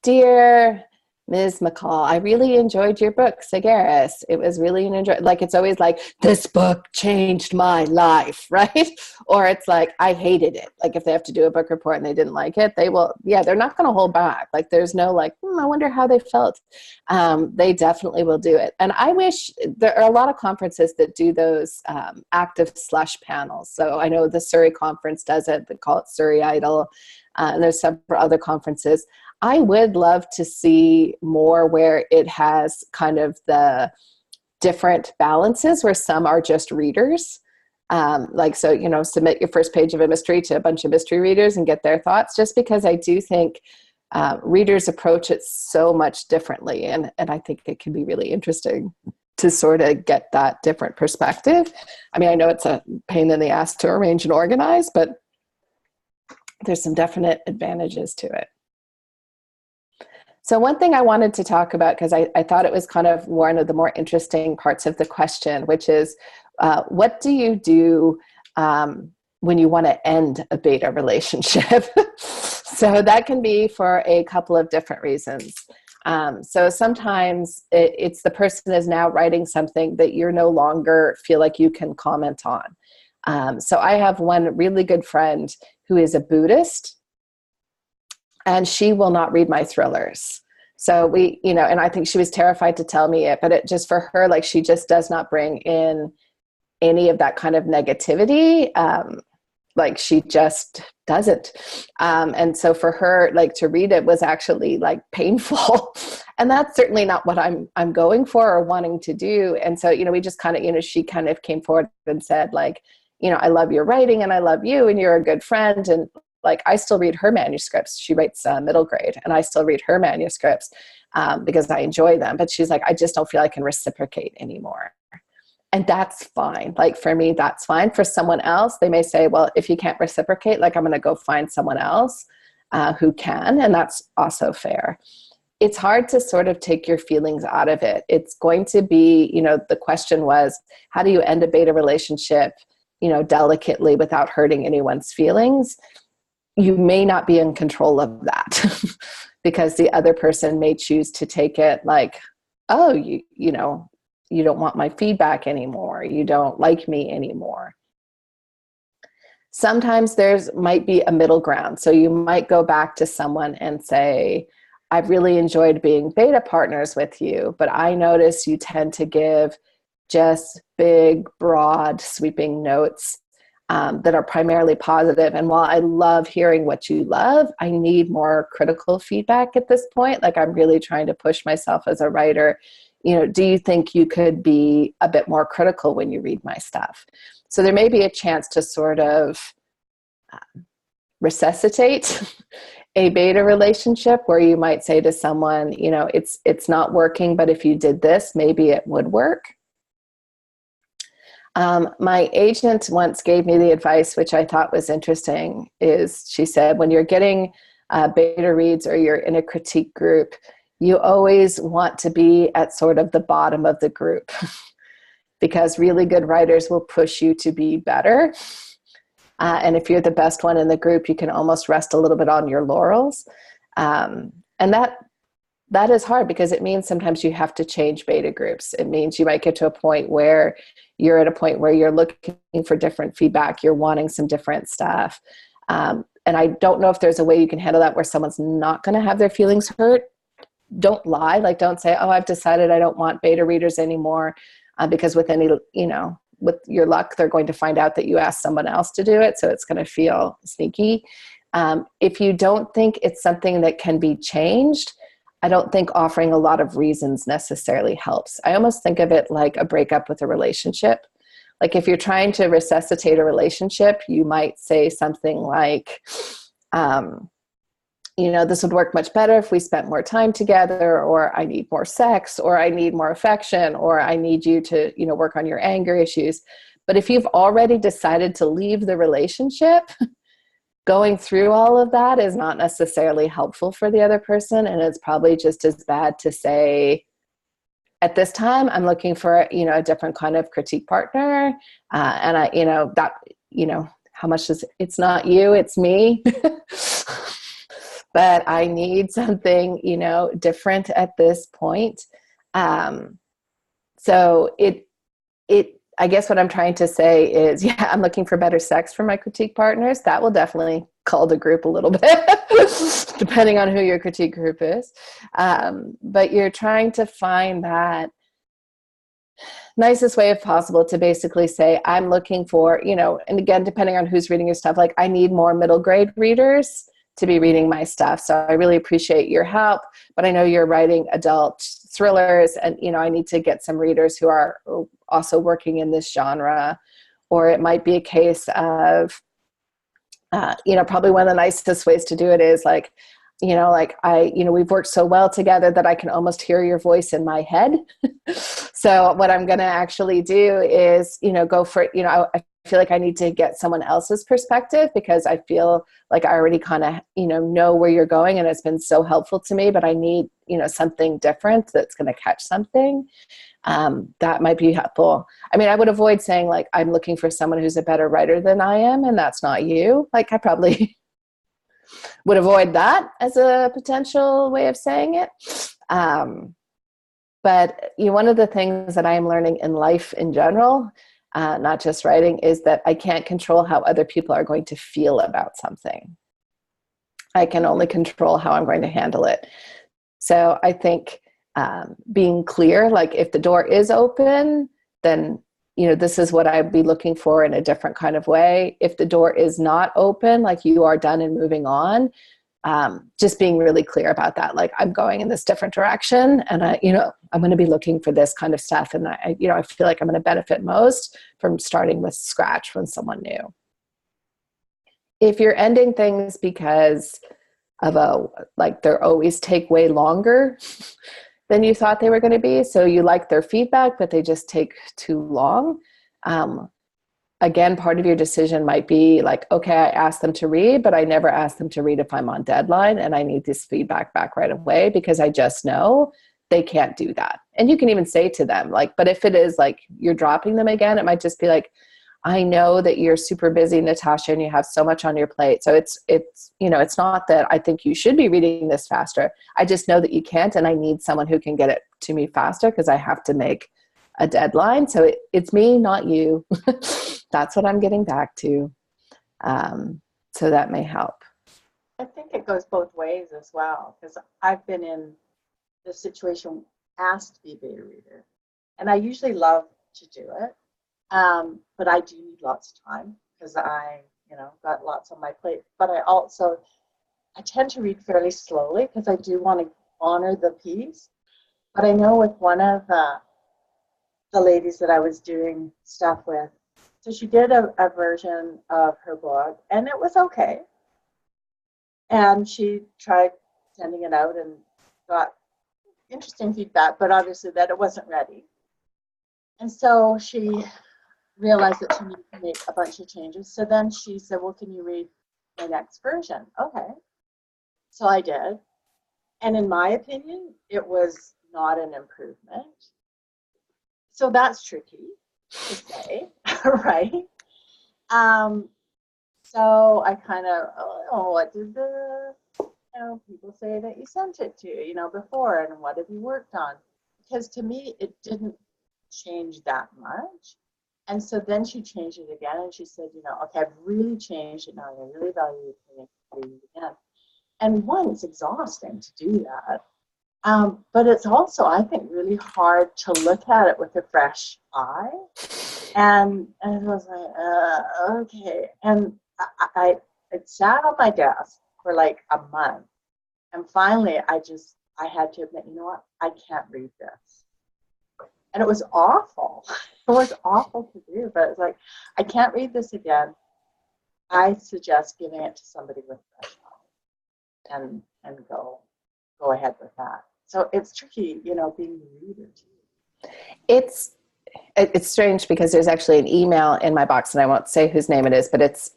dear Ms. McCall, I really enjoyed your book, Sagaris. It was really an enjoy. Like, it's always like, this book changed my life, right? Or it's like, I hated it. Like, if they have to do a book report and they didn't like it, they will, yeah, they're not going to hold back. Like, there's no like, I wonder how they felt. They definitely will do it. And I wish there are a lot of conferences that do those active slush panels. So I know the Surrey conference does it. They call it Surrey Idol. And there's several other conferences. I would love to see more where it has kind of the different balances where some are just readers. Like, so, you know, submit your first page of a mystery to a bunch of mystery readers and get their thoughts, just because I do think readers approach it so much differently. And I think it can be really interesting to sort of get that different perspective. I mean, I know it's a pain in the ass to arrange and organize, but there's some definite advantages to it. So one thing I wanted to talk about, because I thought it was kind of one of the more interesting parts of the question, which is, what do you do when you want to end a beta relationship? So that can be for a couple of different reasons. So sometimes it's the person is now writing something that you're no longer feel like you can comment on. So I have one really good friend who is a Buddhist, and she will not read my thrillers. So we, you know, and I think she was terrified to tell me it, but it just, for her, like, she just does not bring in any of that kind of negativity. Like, she just doesn't. And so for her, like, to read it was actually like painful. And that's certainly not what I'm going for or wanting to do. And so, you know, we just kind of, you know, she kind of came forward and said, like, you know, I love your writing and I love you and you're a good friend. And like, I still read her manuscripts. She writes middle grade, and I still read her manuscripts because I enjoy them. But she's like, I just don't feel I can reciprocate anymore. And that's fine. Like, for me, that's fine. For someone else, they may say, well, if you can't reciprocate, like, I'm going to go find someone else who can. And that's also fair. It's hard to sort of take your feelings out of it. It's going to be, you know, the question was, how do you end a beta relationship, you know, delicately without hurting anyone's feelings? You may not be in control of that because the other person may choose to take it like, oh, you know, you don't want my feedback anymore. You don't like me anymore. Sometimes there's might be a middle ground. So you might go back to someone and say, I've really enjoyed being beta partners with you, but I notice you tend to give just big, broad, sweeping notes that are primarily positive. And while I love hearing what you love, I need more critical feedback at this point. Like, I'm really trying to push myself as a writer. You know, do you think you could be a bit more critical when you read my stuff? So there may be a chance to sort of resuscitate a beta relationship where you might say to someone, you know, it's not working, but if you did this, maybe it would work. My agent once gave me the advice, which I thought was interesting, is she said, when you're getting beta reads or you're in a critique group, you always want to be at sort of the bottom of the group because really good writers will push you to be better. And if you're the best one in the group, you can almost rest a little bit on your laurels. And that is hard because it means sometimes you have to change beta groups. It means you might get to a point where you're at a point where you're looking for different feedback. You're wanting some different stuff. And I don't know if there's a way you can handle that where someone's not going to have their feelings hurt. Don't lie. Like, don't say, oh, I've decided I don't want beta readers anymore. Because with any, you know, with your luck, they're going to find out that you asked someone else to do it. So it's going to feel sneaky. If you don't think it's something that can be changed, I don't think offering a lot of reasons necessarily helps. I almost think of it like a breakup with a relationship. Like, if you're trying to resuscitate a relationship, you might say something like, you know, this would work much better if we spent more time together, or I need more sex, or I need more affection, or I need you to, you know, work on your anger issues. But if you've already decided to leave the relationship, going through all of that is not necessarily helpful for the other person. And it's probably just as bad to say, at this time, I'm looking for, you know, a different kind of critique partner. And I, you know, that, you know, how much is, it's not you, it's me. but I need something, different at this point. So I guess what I'm trying to say is, yeah, I'm looking for better sex for my critique partners. That will definitely cull the group a little bit, depending on who your critique group is. But you're trying to find that nicest way if possible to basically say, I'm looking for, and again, depending on who's reading your stuff, like I need more middle grade readers to be reading my stuff. So I really appreciate your help, but I know you're writing adult thrillers, and I need to get some readers who are also working in this genre. Or it might be a case of, probably one of the nicest ways to do it is like, we've worked so well together that I can almost hear your voice in my head. So what I'm going to actually do is, go for, I feel like I need to get someone else's perspective, because I feel like I already kind of, know where you're going, and it's been so helpful to me, but I need, something different that's going to catch something. That might be helpful. I mean, I would avoid saying like, I'm looking for someone who's a better writer than I am, and that's not you. Like I probably would avoid that as a potential way of saying it. But one of the things that I am learning in life in general, not just writing, is that I can't control how other people are going to feel about something. I can only control how I'm going to handle it. So I think being clear, like if the door is open, then this is what I'd be looking for in a different kind of way. If the door is not open, like you are done and moving on, just being really clear about that. Like I'm going in this different direction, and I'm going to be looking for this kind of stuff. And I feel like I'm going to benefit most from starting with scratch from someone new. If you're ending things because of they're always take way longer than you thought they were going to be, so you like their feedback, but they just take too long. Again, part of your decision might be like, okay, I asked them to read, but I never asked them to read if I'm on deadline, and I need this feedback back right away, because I just know they can't do that. And you can even say to them, like, but if it is like you're dropping them again, it might just be like, I know that you're super busy, Natasha, and you have so much on your plate. So it's not that I think you should be reading this faster. I just know that you can't, and I need someone who can get it to me faster, because I have to make a deadline. So it's me, not you. That's what I'm getting back to. So that may help. I think it goes both ways as well, because I've been in the situation asked to be a beta reader, and I usually love to do it. But I do need lots of time, because I, got lots on my plate. But I tend to read fairly slowly, because I do want to honor the piece. But I know with one of the ladies that I was doing stuff with, so she did a version of her book, and it was okay. And she tried sending it out and got interesting feedback, but obviously that it wasn't ready. And so she realized that she needed to make a bunch of changes. So then she said, well, can you read my next version? Okay. So I did. And in my opinion, it was not an improvement. So that's tricky to say, right? So I kind of, what did the people say that you sent it to, before, and what have you worked on? Because to me, it didn't change that much. And so then she changed it again, and she said, okay, I've really changed it now. I really value it again. And one, it's exhausting to do that. But it's also, I think, really hard to look at it with a fresh eye. And I was like, okay. And I sat on my desk for like a month. And finally, I had to admit, what? I can't read this. And it was awful. It was awful to do, but it's like, I can't read this again. I suggest giving it to somebody with fresh eyes and go ahead with that. So it's tricky, being the reader too. It's strange, because there's actually an email in my box, and I won't say whose name it is, but it's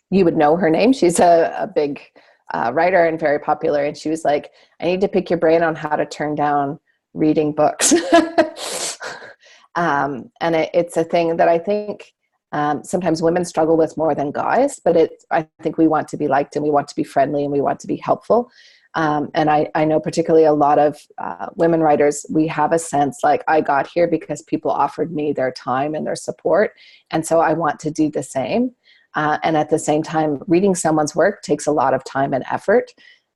you would know her name. She's a big writer and very popular, and she was like, I need to pick your brain on how to turn down reading books. And it's a thing that I think sometimes women struggle with more than guys, but I think we want to be liked and we want to be friendly and we want to be helpful. And I know particularly a lot of women writers, we have a sense like I got here because people offered me their time and their support. And so I want to do the same. And at the same time, reading someone's work takes a lot of time and effort.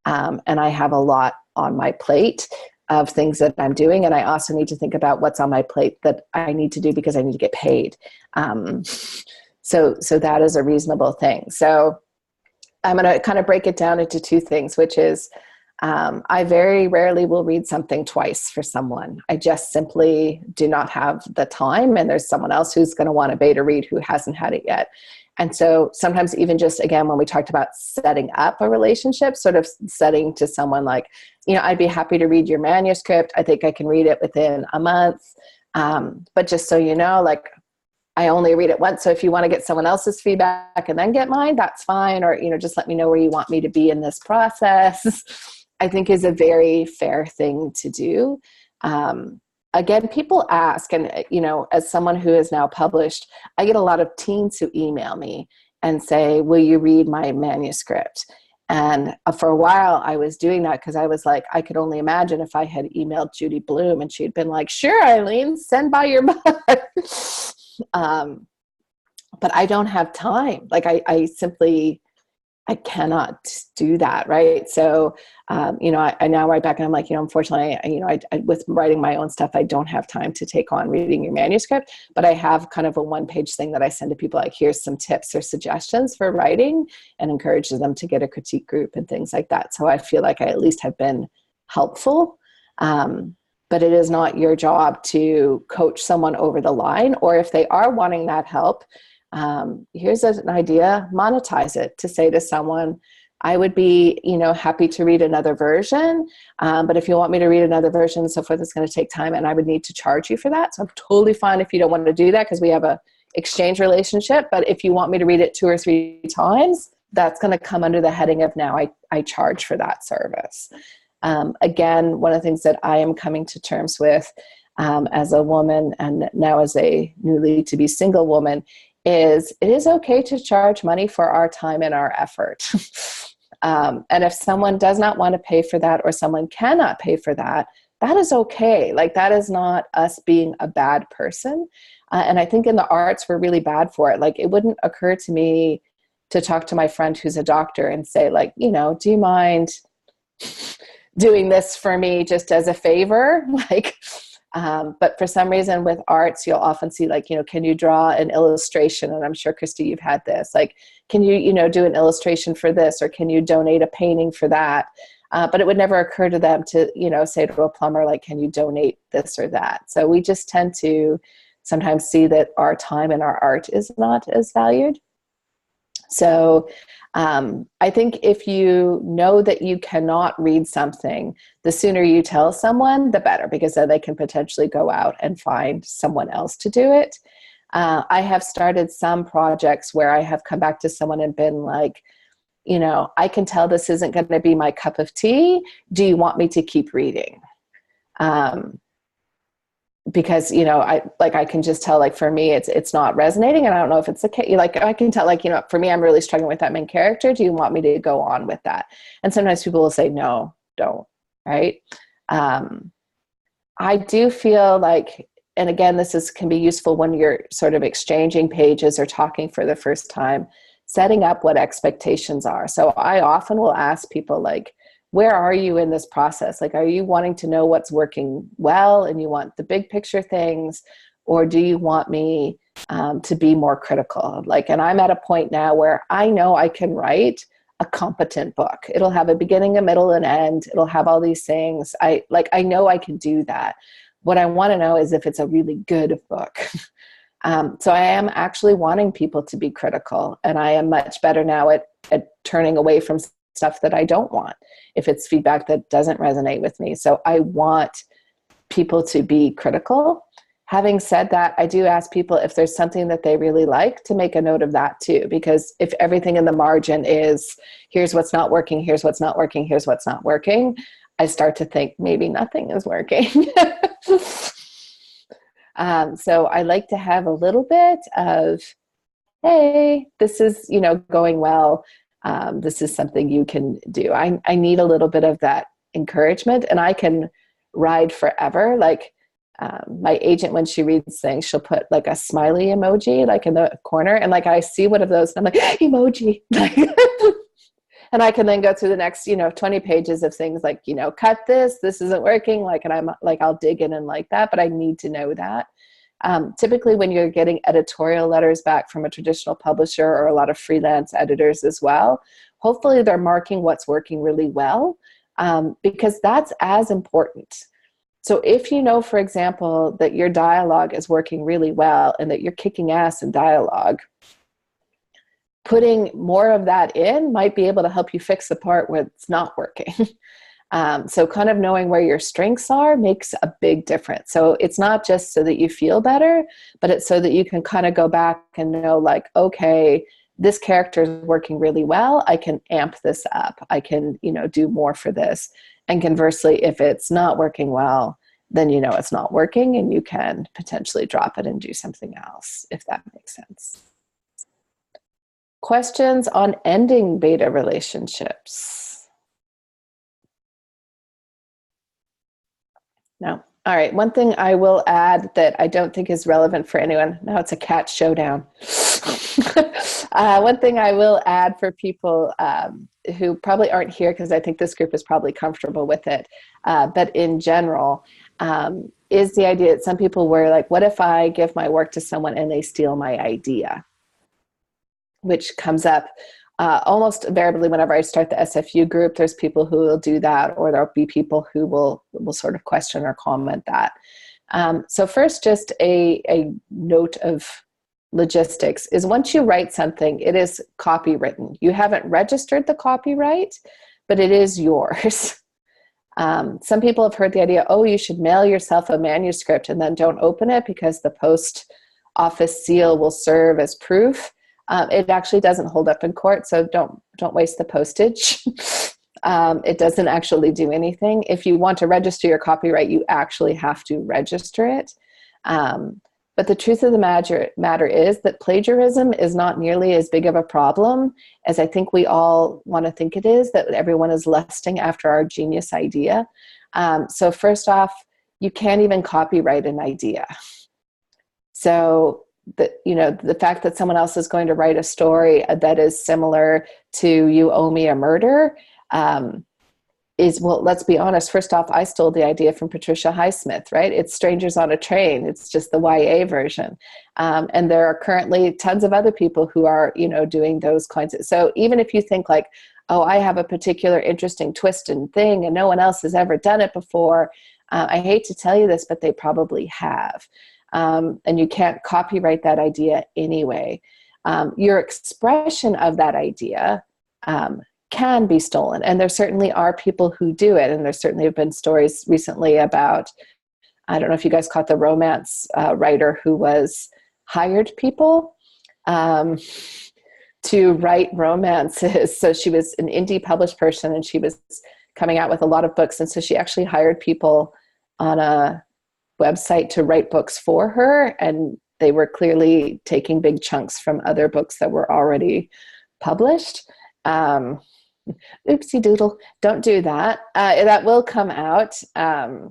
And I have a lot on my plate of things that I'm doing. And I also need to think about what's on my plate that I need to do because I need to get paid. So that is a reasonable thing. So I'm going to kind of break it down into two things, which is I very rarely will read something twice for someone. I just simply do not have the time, and there's someone else who's going to want a beta read who hasn't had it yet. And so sometimes even just, again, when we talked about setting up a relationship, sort of setting to someone like, I'd be happy to read your manuscript. I think I can read it within a month. But just so you know, like, I only read it once. So if you want to get someone else's feedback and then get mine, that's fine. Or, just let me know where you want me to be in this process, I think is a very fair thing to do. Again, people ask, and, as someone who is now published, I get a lot of teens who email me and say, will you read my manuscript? And for a while I was doing that because I was like, I could only imagine if I had emailed Judy Bloom and she'd been like, sure, Eileen, send by your book. But I don't have time. Like I simply cannot do that. Right. So, I now write back and I'm like, unfortunately, I with writing my own stuff, I don't have time to take on reading your manuscript, but I have kind of a 1-page thing that I send to people, like, here's some tips or suggestions for writing, and encourages them to get a critique group and things like that. So I feel like I at least have been helpful. But it is not your job to coach someone over the line, or if they are wanting that help, here's an idea, monetize it, to say to someone, I would be, happy to read another version. But if you want me to read another version and so forth, it's going to take time and I would need to charge you for that. So I'm totally fine if you don't want to do that because we have a exchange relationship. But if you want me to read it 2 or 3 times, that's going to come under the heading of now I charge for that service. Again, one of the things that I am coming to terms with as a woman and now as a newly to be single woman is it is okay to charge money for our time and our effort. And if someone does not want to pay for that or someone cannot pay for that, that is okay. Like, that is not us being a bad person. And I think in the arts, we're really bad for it. Like, it wouldn't occur to me to talk to my friend who's a doctor and say, like, do you mind doing this for me just as a favor? Like, but for some reason with arts, you'll often see, like, can you draw an illustration? And I'm sure, Christy, you've had this, like, can you, do an illustration for this, or can you donate a painting for that? But it would never occur to them to, say to a plumber, like, can you donate this or that? So we just tend to sometimes see that our time and our art is not as valued. So I think if you know that you cannot read something, the sooner you tell someone, the better, because then they can potentially go out and find someone else to do it. I have started some projects where I have come back to someone and been like, I can tell this isn't going to be my cup of tea. Do you want me to keep reading? Because, I can just tell, like, for me, it's not resonating, and I don't know if it's okay. Like, I can tell, like, for me, I'm really struggling with that main character. Do you want me to go on with that? And sometimes people will say, no, don't. Right. I do feel like, and again, can be useful when you're sort of exchanging pages or talking for the first time, setting up what expectations are. So I often will ask people, like, where are you in this process? Like, are you wanting to know what's working well and you want the big picture things, or do you want me to be more critical? Like, and I'm at a point now where I know I can write a competent book. It'll have a beginning, a middle, and end. It'll have all these things. I know I can do that. What I want to know is if it's a really good book. So I am actually wanting people to be critical, and I am much better now at turning away from stuff that I don't want if it's feedback that doesn't resonate with me. So I want people to be critical. Having said that, I do ask people if there's something that they really like to make a note of that too, because if everything in the margin is, here's what's not working, here's what's not working, here's what's not working, I start to think maybe nothing is working. So I like to have a little bit of hey, this is, going well. This is something you can do. I need a little bit of that encouragement, and I can ride forever. Like my agent, when she reads things, she'll put like a smiley emoji, like in the corner. And like, I see one of those and I'm like, emoji. And I can then go through the next, 20 pages of things like, cut this isn't working. Like, and I'm like, I'll dig in and like that, but I need to know that. Typically when you're getting editorial letters back from a traditional publisher or a lot of freelance editors as well, hopefully they're marking what's working really well, because that's as important. So if you know, for example, that your dialogue is working really well and that you're kicking ass in dialogue, putting more of that in might be able to help you fix the part where it's not working. So kind of knowing where your strengths are makes a big difference. So it's not just so that you feel better, but it's so that you can kind of go back and know like, okay, this character is working really well. I can amp this up. I can, do more for this. And conversely, if it's not working well, then it's not working and you can potentially drop it and do something else, if that makes sense. Questions on ending beta relationships? No. All right. One thing I will add that I don't think is relevant for anyone. Now it's a cat showdown. One thing I will add for people who probably aren't here, because I think this group is probably comfortable with it, but in general, is the idea that some people were like, what if I give my work to someone and they steal my idea? Which comes up almost invariably whenever I start the SFU group. There's people who will do that, or there'll be people who will sort of question or comment that. So first, just a note of logistics is once you write something, it is copywritten. You haven't registered the copyright, but it is yours. Some people have heard the idea, oh, you should mail yourself a manuscript and then don't open it because the post office seal will serve as proof. It actually doesn't hold up in court, so don't waste the postage. It doesn't actually do anything. If you want to register your copyright, you actually have to register it. But the truth of the matter is that plagiarism is not nearly as big of a problem as I think we all want to think it is, that everyone is lusting after our genius idea. So first off, you can't even copyright an idea. So the fact that someone else is going to write a story that is similar to You Owe Me a Murder well, let's be honest. First off, I stole the idea from Patricia Highsmith, right? It's Strangers on a Train. It's just the YA version. And there are currently tons of other people who are, doing those kinds of, so even if you think like, oh, I have a particular interesting twist and thing and no one else has ever done it before, I hate to tell you this, but they probably have. And you can't copyright that idea anyway. Your expression of that idea can be stolen. And there certainly are people who do it. And there certainly have been stories recently about, I don't know if you guys caught the romance writer who was hired people to write romances. So she was an indie published person and she was coming out with a lot of books. And so she actually hired people on a website to write books for her. And they were clearly taking big chunks from other books that were already published. Oopsie doodle, don't do that. That will come out. I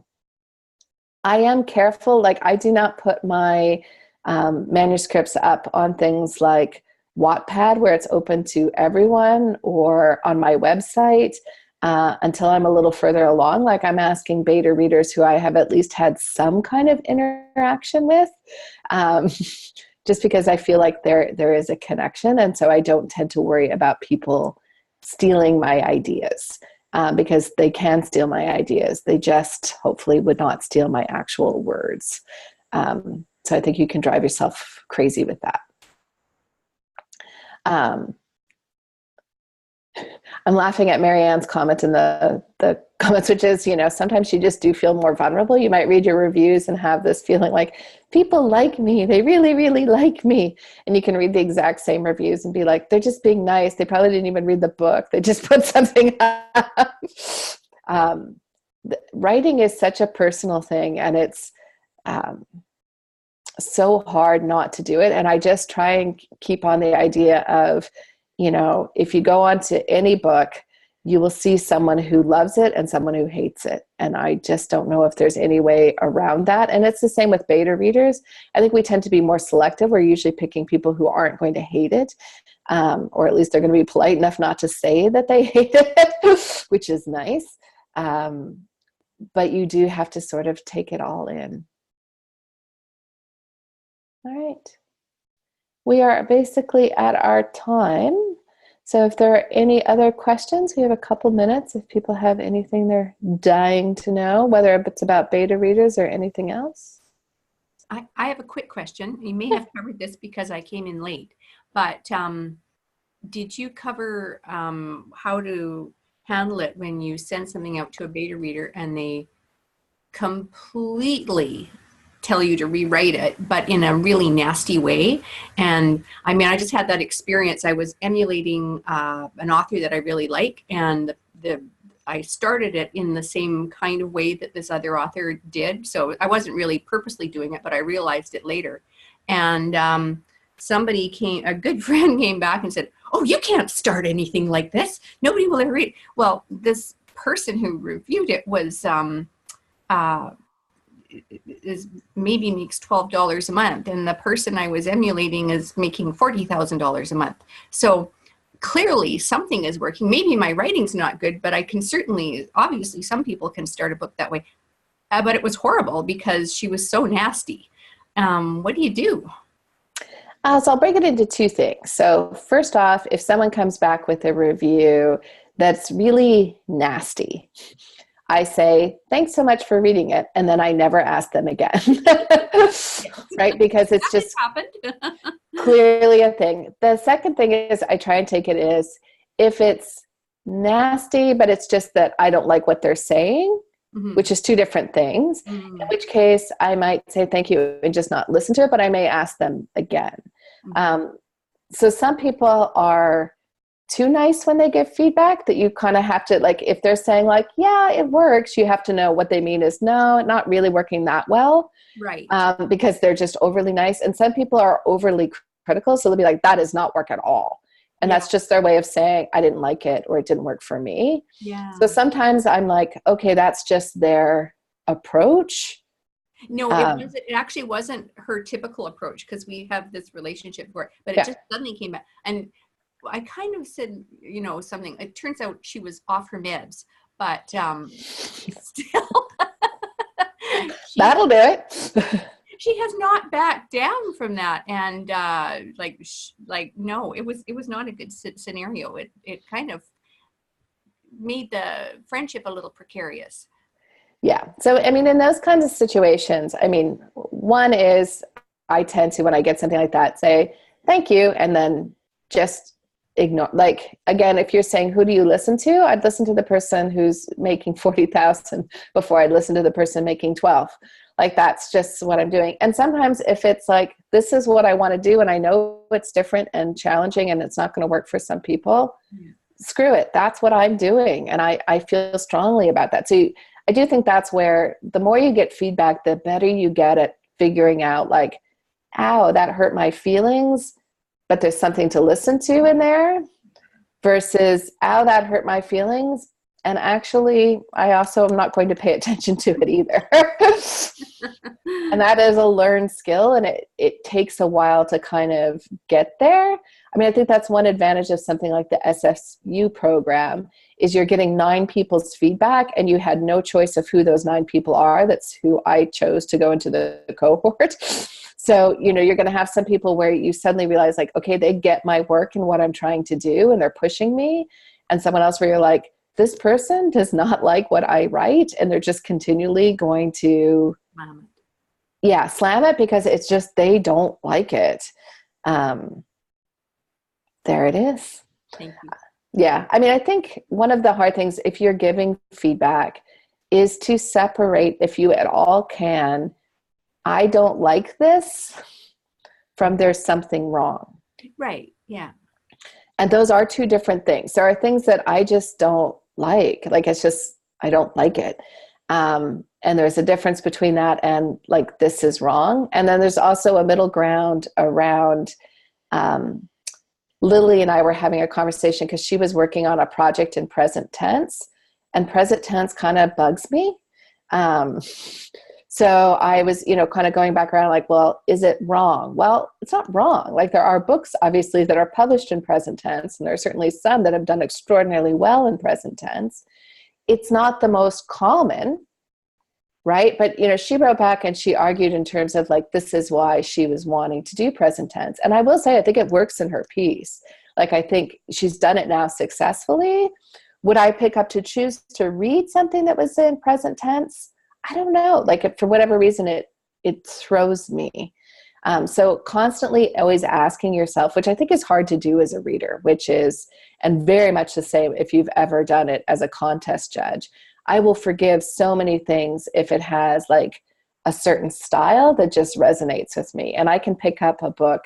am careful. Like I do not put my manuscripts up on things like Wattpad where it's open to everyone, or on my website until I'm a little further along. Like I'm asking beta readers who I have at least had some kind of interaction with, just because I feel like there is a connection. And so I don't tend to worry about people stealing my ideas, because they can steal my ideas. They just hopefully would not steal my actual words. So I think you can drive yourself crazy with that. I'm laughing at Marianne's comment in the comments, which is, sometimes you just do feel more vulnerable. You might read your reviews and have this feeling like people like me. They really, really like me. And you can read the exact same reviews and be like, they're just being nice. They probably didn't even read the book. They just put something up. Writing is such a personal thing. And it's so hard not to do it. And I just try and keep on the idea of, if you go onto any book, you will see someone who loves it and someone who hates it. And I just don't know if there's any way around that. And it's the same with beta readers. I think we tend to be more selective. We're usually picking people who aren't going to hate it, or at least they're going to be polite enough not to say that they hate it, which is nice. But you do have to sort of take it all in. All right. We are basically at our time. So if there are any other questions, we have a couple minutes if people have anything they're dying to know, whether it's about beta readers or anything else. I have a quick question. You may have covered this because I came in late, but did you cover how to handle it when you send something out to a beta reader and they completely tell you to rewrite it, but in a really nasty way? And I mean, I just had that experience. I was emulating an author that I really like, and I started it in the same kind of way that this other author did. So I wasn't really purposely doing it, but I realized it later. And a good friend came back and said, "Oh, you can't start anything like this. Nobody will ever read it." Well, this person who reviewed it was maybe makes $12 a month, and the person I was emulating is making $40,000 a month. So clearly something is working. Maybe my writing's not good, but I can obviously some people can start a book that way. But it was horrible because she was so nasty. What do you do? So I'll break it into two things. So first off, if someone comes back with a review that's really nasty, I say, "Thanks so much for reading it." And then I never ask them again. Right? Because it's just clearly a thing. The second thing is I try and take it as if it's nasty, but it's just that I don't like what they're saying, which is two different things, in which case I might say thank you and just not listen to it, but I may ask them again. So some people are too nice when they give feedback that you kind of have to, like, if they're saying like, "Yeah, it works," you have to know what they mean is, no, not really working that well. Right. Because they're just overly nice. And some people are overly critical. So they'll be like, "That does not work at all." And that's just their way of saying, "I didn't like it," or "It didn't work for me." Yeah. So sometimes I'm like, okay, that's just their approach. No, it actually wasn't her typical approach, because we have this relationship where, but it just suddenly came back. And I kind of said, something. It turns out she was off her meds, but still, that'll do it. She has not backed down from that. And no, it was not a good scenario. It kind of made the friendship a little precarious. Yeah. So, I mean, in those kinds of situations, I mean, one is I tend to, when I get something like that, say, "Thank you," and then just ignore. Like, again, if you're saying, "Who do you listen to?" I'd listen to the person who's making 40,000 before I'd listen to the person making 12. Like, that's just what I'm doing. And sometimes if it's like, this is what I want to do, and I know it's different and challenging and it's not going to work for some people, screw it. That's what I'm doing. And I feel strongly about that. So I do think that's where the more you get feedback, the better you get at figuring out, like, "Ow, that hurt my feelings, but there's something to listen to in there," versus, "Ow, that hurt my feelings, and actually I also am not going to pay attention to it either." And that is a learned skill, and it takes a while to kind of get there. I mean, I think that's one advantage of something like the SSU program, is you're getting 9 people's feedback, and you had no choice of who those 9 people are. That's who I chose to go into the cohort. So, you're going to have some people where you suddenly realize, like, okay, they get my work and what I'm trying to do, and they're pushing me. And someone else where you're like, this person does not like what I write, and they're just continually going to slam it because it's just, they don't like it. There it is. Thank you. Yeah. I mean, I think one of the hard things, if you're giving feedback, is to separate, if you at all can, "I don't like this," from "there's something wrong." Right. Yeah. And those are two different things. There are things that I just don't like. Like, it's just, I don't like it. And there's a difference between that and like, this is wrong. And then there's also a middle ground around, Lily and I were having a conversation because she was working on a project in present tense, and present tense kind of bugs me. So I was, kind of going back around like, well, is it wrong? Well, it's not wrong. Like, there are books obviously that are published in present tense, and there are certainly some that have done extraordinarily well in present tense. It's not the most common, right? But, she wrote back and she argued in terms of like, this is why she was wanting to do present tense. And I will say, I think it works in her piece. Like, I think she's done it now successfully. Would I pick up to choose to read something that was in present tense? I don't know. Like, for whatever reason, it throws me. So constantly always asking yourself, which I think is hard to do as a reader, which is, and very much the same if you've ever done it as a contest judge, I will forgive so many things if it has like a certain style that just resonates with me. And I can pick up a book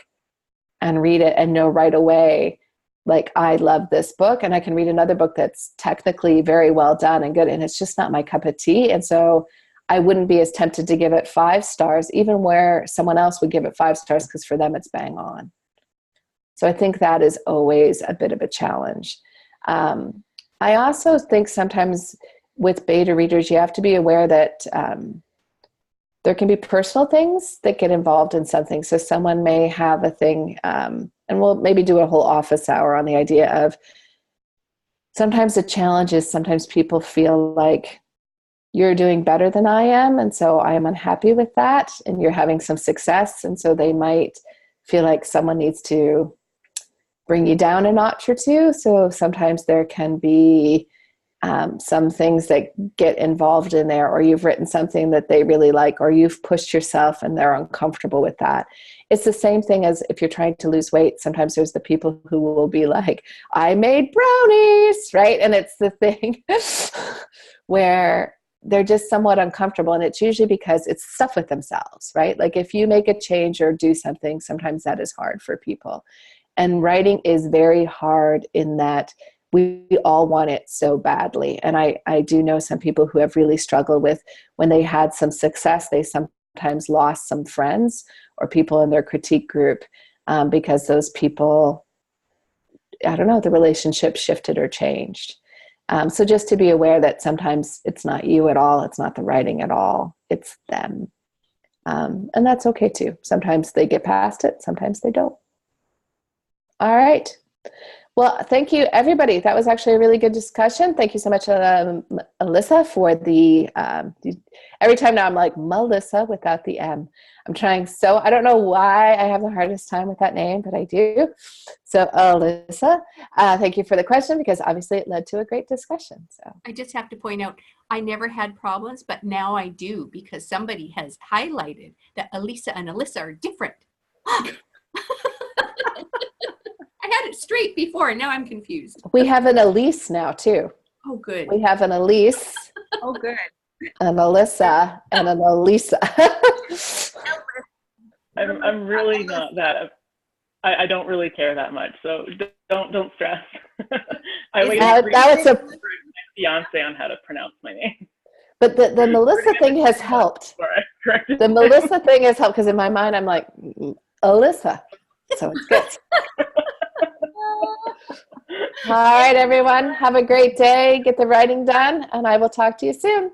and read it and know right away, like, I love this book. And I can read another book that's technically very well done and good, and it's just not my cup of tea. And so I wouldn't be as tempted to give it 5 stars, even where someone else would give it 5 stars, because for them it's bang on. So I think that is always a bit of a challenge. I also think sometimes with beta readers, you have to be aware that there can be personal things that get involved in something. So someone may have a thing, and we'll maybe do a whole office hour on the idea of, sometimes the challenge is sometimes people feel like you're doing better than I am, and so I am unhappy with that, and you're having some success, and so they might feel like someone needs to bring you down a notch or two. So sometimes there can be some things that get involved in there, or you've written something that they really like, or you've pushed yourself and they're uncomfortable with that. It's the same thing as if you're trying to lose weight. Sometimes there's the people who will be like, I made brownies, right? And it's the thing where they're just somewhat uncomfortable. And it's usually because it's stuff with themselves, right? Like, if you make a change or do something, sometimes that is hard for people. And writing is very hard in that we all want it so badly. And I do know some people who have really struggled with, when they had some success, they sometimes lost some friends or people in their critique group because those people, I don't know, the relationship shifted or changed. So just to be aware that sometimes it's not you at all, it's not the writing at all, it's them. And that's okay too. Sometimes they get past it, sometimes they don't. All right. Well, thank you, everybody. That was actually a really good discussion. Thank you so much, Alyssa, for the, every time now I'm like, Melissa without the M. I'm trying so, I don't know why I have the hardest time with that name, but I do. So, Alyssa, thank you for the question, because obviously it led to a great discussion. So I just have to point out, I never had problems, but now I do, because somebody has highlighted that Elisa and Alyssa are different. I had it straight before, and now I'm confused. we have an Elise now too. Oh, good. We have an Elise, Oh, good. an Alyssa, and an Elisa. I'm really not that. I don't really care that much, so don't stress. I waited now it's a, for my fiance on how to pronounce my name. but the Melissa thing has helped. The Melissa thing has helped, because in my mind I'm like, Alyssa, so it's good. All right, everyone, have a great day. Get the writing done, and I will talk to you soon.